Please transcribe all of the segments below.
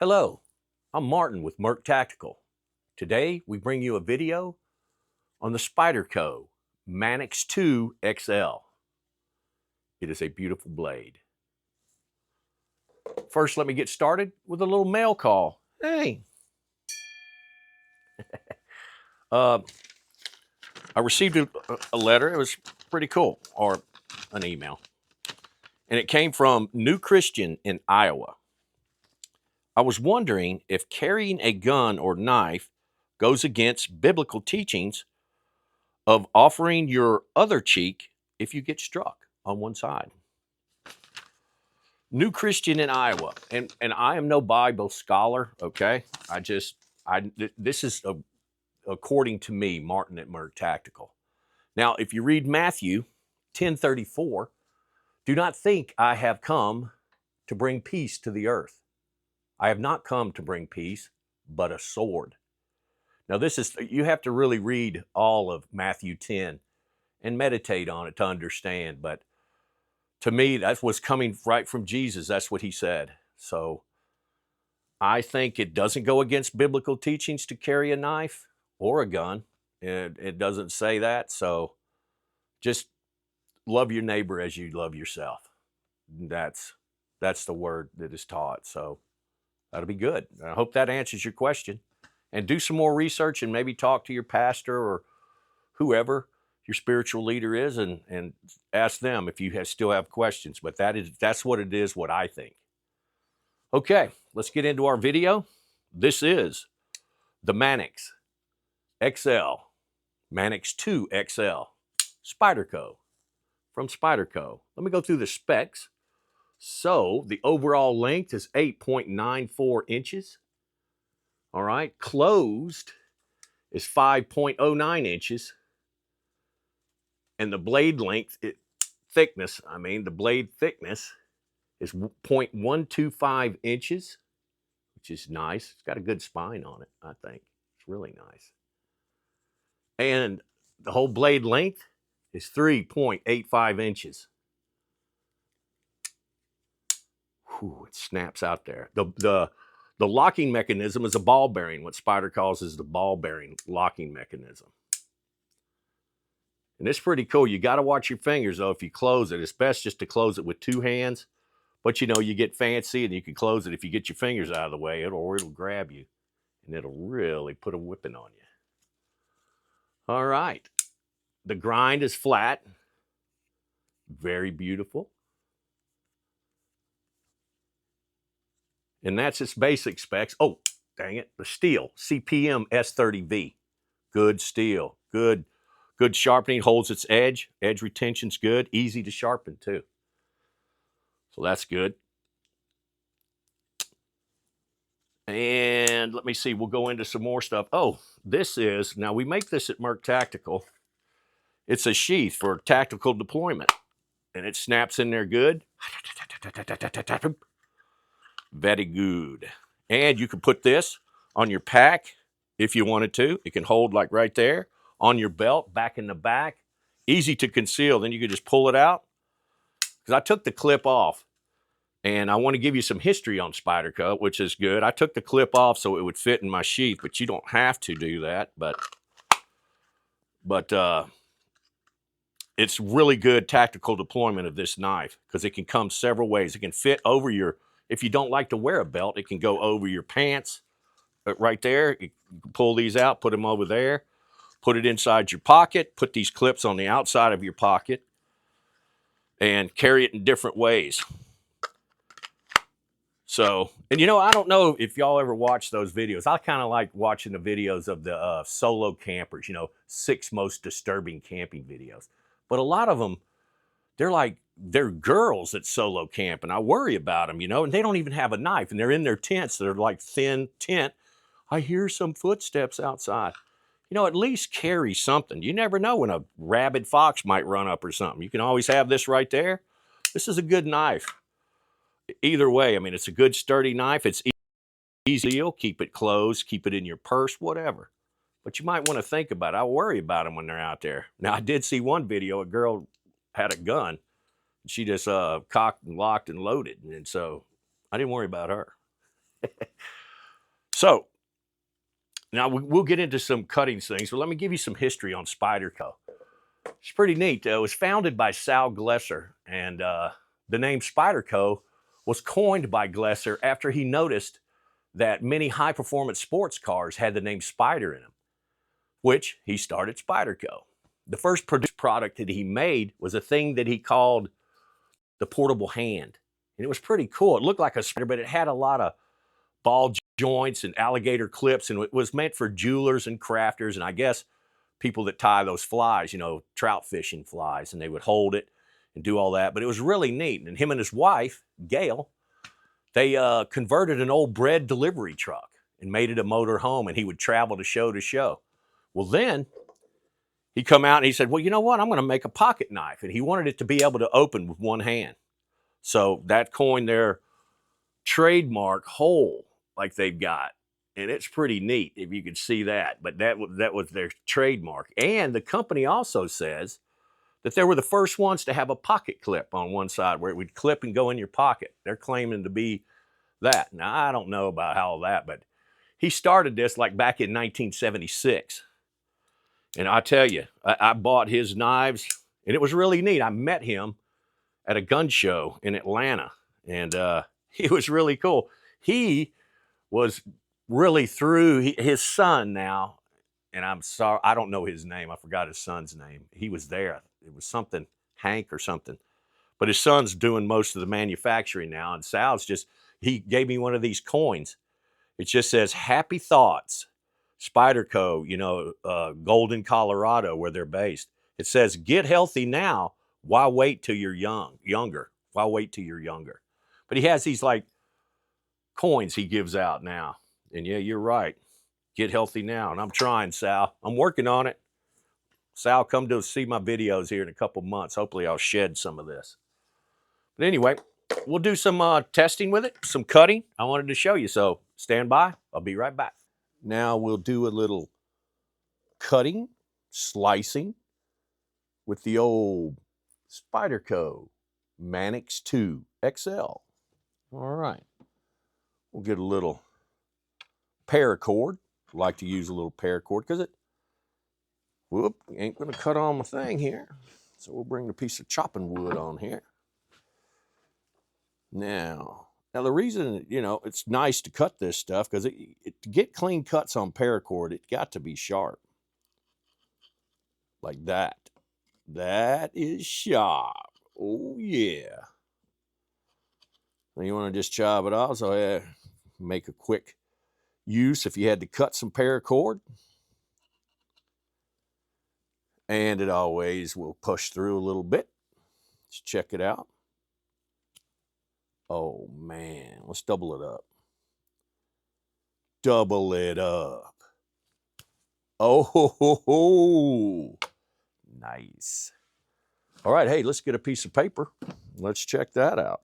Hello, I'm Martin with MYRK Tactical. Today we bring you a video on the Spyderco Manix 2 XL. It is a beautiful blade. First, let me get started with a little mail call. Hey, I received a letter. It was pretty cool, or an email. And it came from New Christian in Iowa. I was wondering if carrying a gun or knife goes against biblical teachings of offering your other cheek if you get struck on one side. New Christian in Iowa, and I am no Bible scholar, okay? This is according to me, Martin at MYRK Tactical. Now, if you read Matthew 10:34, do not think I have come to bring peace to the earth. I have not come to bring peace, but a sword. Now, you have to really read all of Matthew 10 and meditate on it to understand. But to me, that was coming right from Jesus. That's what he said. So I think it doesn't go against biblical teachings to carry a knife or a gun. It doesn't say that. So just love your neighbor as you love yourself. That's the word that is taught. So that'll be good. I hope that answers your question. And do some more research and maybe talk to your pastor or whoever your spiritual leader is and ask them if you still have questions. But that's what it is, what I think. Okay, let's get into our video. This is the Manix XL, Manix 2 XL, Spyderco, from Spyderco. Let me go through the specs. So the overall length is 8.94 inches. All right, closed is 5.09 inches. And the blade length, the blade thickness is 0.125 inches, which is nice. It's got a good spine on it, I think. It's really nice. And the whole blade length is 3.85 inches. Whew, it snaps out there. The locking mechanism is a ball bearing, what Spyder calls is the ball bearing locking mechanism. And it's pretty cool. You got to watch your fingers, though, if you close it. It's best just to close it with two hands. But, you know, you get fancy and you can close it. If you get your fingers out of the way, it'll grab you. And it'll really put a whipping on you. All right. The grind is flat. Very beautiful. And that's its basic specs. Oh, dang it. The steel. CPM S30V. Good steel. Good sharpening, holds its edge. Edge retention's good. Easy to sharpen, too. So that's good. And let me see, we'll go into some more stuff. Oh, now we make this at MYRK Tactical. It's a sheath for tactical deployment. And it snaps in there good. Very good. And you can put this on your pack if you wanted to. It can hold like right there. On your belt, back in the back. Easy to conceal. Then you can just pull it out. Because I took the clip off. And I want to give you some history on Spyderco, which is good. I took the clip off so it would fit in my sheath, but you don't have to do that. But it's really good tactical deployment of this knife because it can come several ways. It can fit over if you don't like to wear a belt, it can go over your pants right there. You can pull these out, put them over there. Put it inside your pocket, put these clips on the outside of your pocket, and carry it in different ways. So, and you know, I don't know if y'all ever watch those videos. I kind of like watching the videos of the solo campers, you know, 6 most disturbing camping videos. But a lot of them, they're girls that solo camp, and I worry about them, you know, and they don't even have a knife, and they're in their tents. They're like thin tent. I hear some footsteps outside. You know, at least carry something. You never know when a rabid fox might run up or something. You can always have this right there. This is a good knife. Either way, I mean, it's a good sturdy knife. It's easy. You'll keep it closed, keep it in your purse, whatever. But you might want to think about it. I worry about them when they're out there. Now, I did see one video. A girl had a gun. She just cocked and locked and loaded. And so I didn't worry about her. So now we'll get into some cutting things, but let me give you some history on Spyderco. It's pretty neat. It was founded by Sal Glesser, and the name Spyderco was coined by Glesser after he noticed that many high-performance sports cars had the name Spyder in them, which he started Spyderco. The first produced product that he made was a thing that he called the portable hand. And it was pretty cool. It looked like a spider, but it had a lot of ball joints and alligator clips, and it was meant for jewelers and crafters, and I guess people that tie those flies, you know, trout fishing flies, and they would hold it and do all that. But it was really neat. And him and his wife, Gail, they converted an old bread delivery truck and made it a motor home, and he would travel to show to show. Well, then he come out and he said, well, you know what? I'm going to make a pocket knife. And he wanted it to be able to open with one hand. So that coined their trademark hole like they've got. And it's pretty neat if you could see that. But that was their trademark. And the company also says that they were the first ones to have a pocket clip on one side where it would clip and go in your pocket. They're claiming to be that. Now, I don't know about all that, but he started this like back in 1976. And I tell you, I bought his knives, and it was really neat. I met him at a gun show in Atlanta, and he was really cool. He was really through his son now, and I'm sorry, I don't know his name. I forgot his son's name. He was there. It was something, Hank or something. But his son's doing most of the manufacturing now, and Sal's he gave me one of these coins. It just says, Happy Thoughts, Spyderco, you know, Golden, Colorado, where they're based. It says, get healthy now. Why wait till you're younger? Why wait till you're younger? But he has these like coins he gives out now. And yeah, you're right. Get healthy now. And I'm trying, Sal. I'm working on it. Sal, come to see my videos here in a couple months. Hopefully I'll shed some of this. But anyway, we'll do some testing with it, some cutting. I wanted to show you, so stand by. I'll be right back. Now we'll do a little cutting, slicing with the old Spyderco Manix 2 XL. All right. We'll get a little paracord. I like to use a little paracord because ain't going to cut on my thing here. So we'll bring the piece of chopping wood on here. Now the reason, you know, it's nice to cut this stuff because to get clean cuts on paracord, it got to be sharp. Like that. That is sharp. Oh, yeah. Now you want to just chop it off, so yeah, make a quick use if you had to cut some paracord. And it always will push through a little bit. Let's check it out. Oh, man. Let's double it up. Double it up. Oh, ho, ho, ho. Nice. All right, hey, let's get a piece of paper. Let's check that out.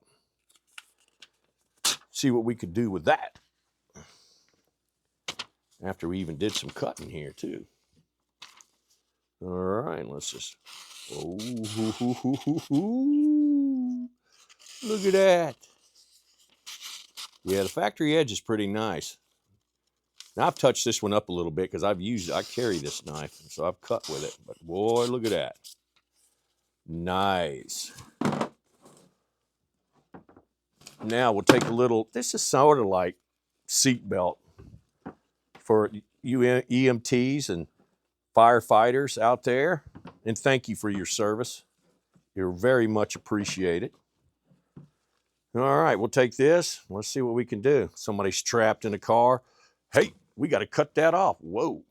See what we could do with that. After we even did some cutting here, too. All right, let's just... Oh, hoo, hoo, hoo, hoo, hoo. Look at that. Yeah, the factory edge is pretty nice. Now, I've touched this one up a little bit because I carry this knife, so I've cut with it. But boy, look at that. Nice. Now we'll take a little, this is sort of like seat belt for you EMTs and firefighters out there. And thank you for your service. You're very much appreciated. All right, we'll take this. Let's see what we can do. Somebody's trapped in a car. Hey, we got to cut that off. Whoa.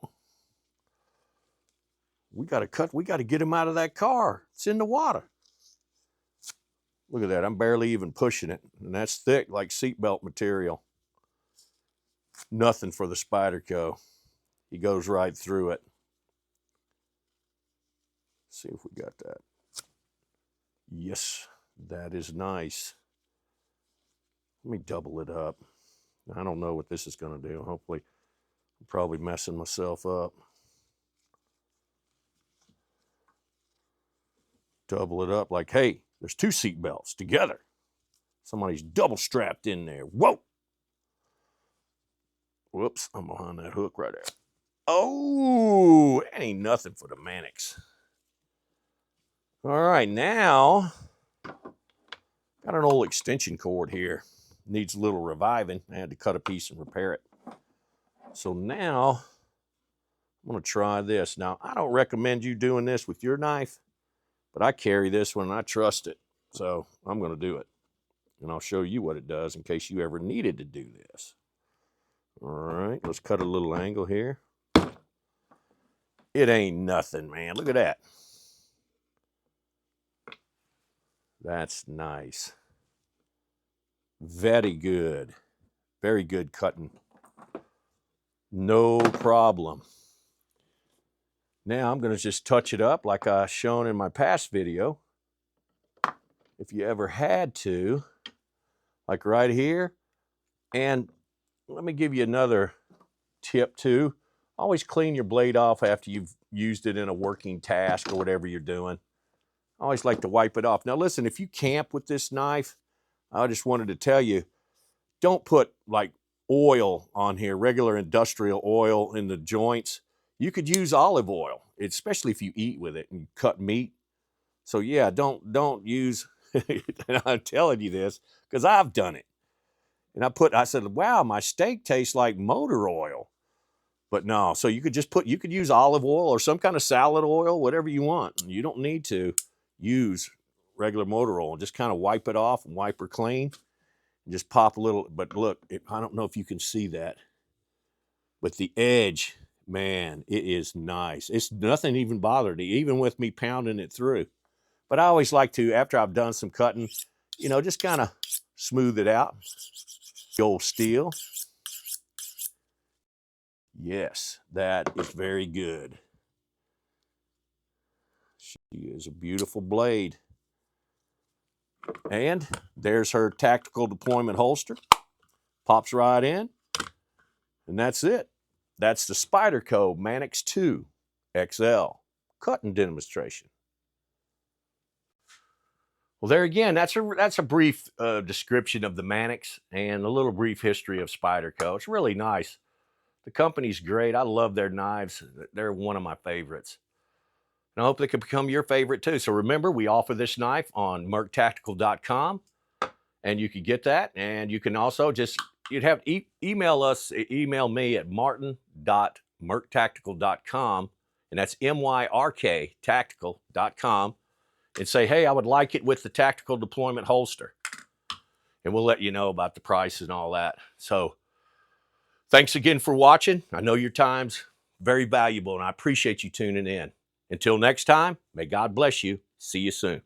We got to get him out of that car. It's in the water. Look at that. I'm barely even pushing it. And that's thick like seatbelt material. Nothing for the Spyderco. He goes right through it. Let's see if we got that. Yes, that is nice. Let me double it up. I don't know what this is going to do. Hopefully, I'm probably messing myself up. Double it up like, hey, there's two seat belts together. Somebody's double strapped in there. Whoa! Whoops, I'm behind that hook right there. Oh, that ain't nothing for the Manix. All right, now, got an old extension cord here. Needs a little reviving. I had to cut a piece and repair it. So now, I'm gonna try this. Now, I don't recommend you doing this with your knife, but I carry this one and I trust it. So I'm gonna do it. And I'll show you what it does in case you ever needed to do this. All right, let's cut a little angle here. It ain't nothing, man. Look at that. That's nice. Very good. Very good cutting. No problem. Now I'm going to just touch it up like I shown in my past video. If you ever had to, like right here. And let me give you another tip too. Always clean your blade off after you've used it in a working task or whatever you're doing. I always like to wipe it off. Now listen, if you camp with this knife, I just wanted to tell you, don't put like oil on here, regular industrial oil in the joints. You could use olive oil, especially if you eat with it and cut meat. So yeah, don't use, and I'm telling you this because I've done it. And I said, wow, my steak tastes like motor oil. But no, so you could use olive oil or some kind of salad oil, whatever you want. You don't need to use regular motor oil. Just kind of wipe it off and wipe her clean. And just pop a little, but look, I don't know if you can see that. But the edge, man, it is nice. It's nothing even bothered me, even with me pounding it through. But I always like to, after I've done some cutting, you know, just kind of smooth it out. The old steel. Yes, that is very good. She is a beautiful blade. And there's her tactical deployment holster. Pops right in. And that's it. That's the Spyderco Manix 2 XL cutting demonstration. Well, there again, that's a brief description of the Manix and a little brief history of Spyderco. It's really nice. The company's great. I love their knives. They're one of my favorites. And I hope they can become your favorite too. So remember, we offer this knife on MYRKTactical.com, and you can get that. And you can also just, you'd have to email me at martin.myrktactical.com, and that's MYRK Tactical.com, and say, hey, I would like it with the tactical deployment holster. And we'll let you know about the price and all that. So thanks again for watching. I know your time's very valuable, and I appreciate you tuning in. Until next time, may God bless you. See you soon.